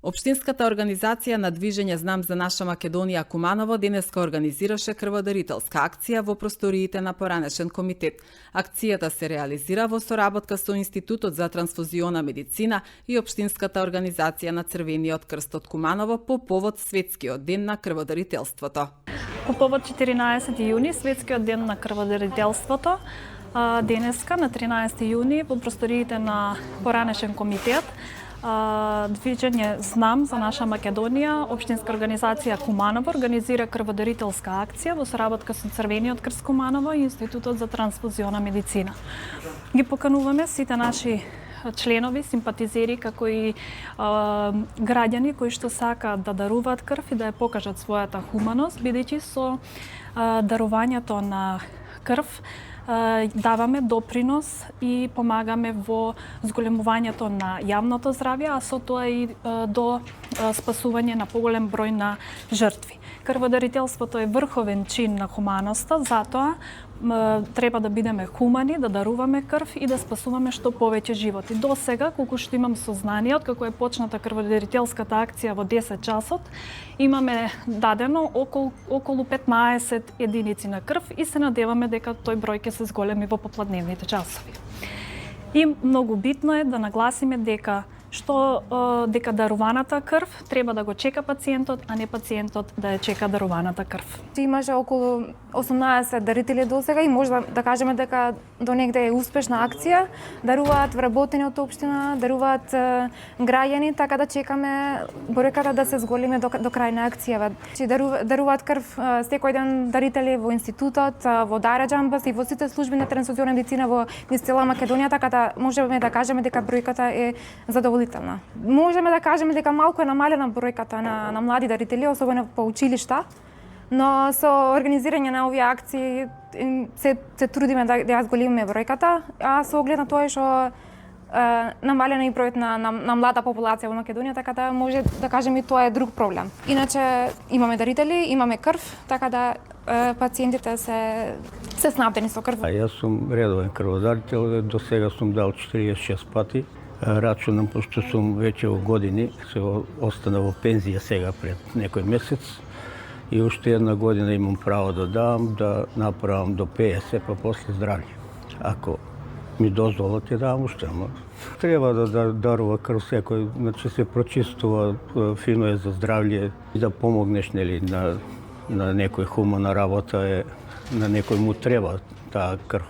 Општинската организација на движење Знам за наша Македонија Куманово денеска организираше крводарителска акција во просториите на поранешен комитет. Акцијата се реализира во соработка со Институтот за трансфузиона медицина и Општинската организација на Црвениот крст од Куманово по повод Светскиот ден на крводарителството. По повод 14 јуни, Светскиот ден на крводарителството, денеска на 13 јуни во просториите на поранешен комитет движење Знам за наша Македонија, Општинска организација Куманово организира крводарителска акција во соработка со Црвениот крст Куманово и Институтот за трансфузиона медицина. Ги покануваме сите наши членови, симпатизери, како и граѓани кои што сакаат да даруваат крв и да ја покажат својата хуманост, бидејќи со дарувањето на крв даваме допринос и помагаме во зголемувањето на јавното здравје, а со тоа и до спасување на поголем број на жртви. Крводарителството е врховен чин на хуманоста, затоа треба да бидеме хумани, да даруваме крв и да спасуваме што повеќе животи. До сега, колку што имам сознание, откако е почната крводарителската акција во 10 часот, имаме дадено околу 15 единици на крв и се надеваме дека тој број ќе се зголеми во попладневните часови. И многу битно е да нагласиме дека даруваната крв треба да го чека пациентот, а не пациентот да ја чека даруваната крв. Имаше околу 18 дарители до сега и може да кажеме дека до негде е успешна акција. Даруваат вработени од општина, даруваат граѓани, така да чекаме бројката да се зголеми до крај на акцијава. Даруваат крв секој ден дарители во институтот, во Дараџамбас и во сите служби на трансфузиона медицина во низ цела Македонија, така да можеме да кажеме дека бројката е задоволителна. Можеме да кажеме дека малку е намалена бројката на млади дарители, особено по училишта, но со организирање на овие акции се трудиме да ја зголемиме бројката, а со оглед на тоа што намалена и бројот на млада популација во Македонија, така да може да кажеме и тоа е друг проблем. Иначе имаме дарители, имаме крв, така да пациентите се снабдени со крв. Јас сум редовен крводарител, до сега сум дал 46 пати. Рачунам, пошто сум веќе во години, се остана во пензија сега пред некој месец и уште една година имам право да давам, да направам до 50, па после здравје. Ако ми дозволат ќе давам уште, ама треба да дарува крв секој, значи се прочистува, фино е за здравје и да помогнеш нели на некој хумана работа, на некој му треба таа крв.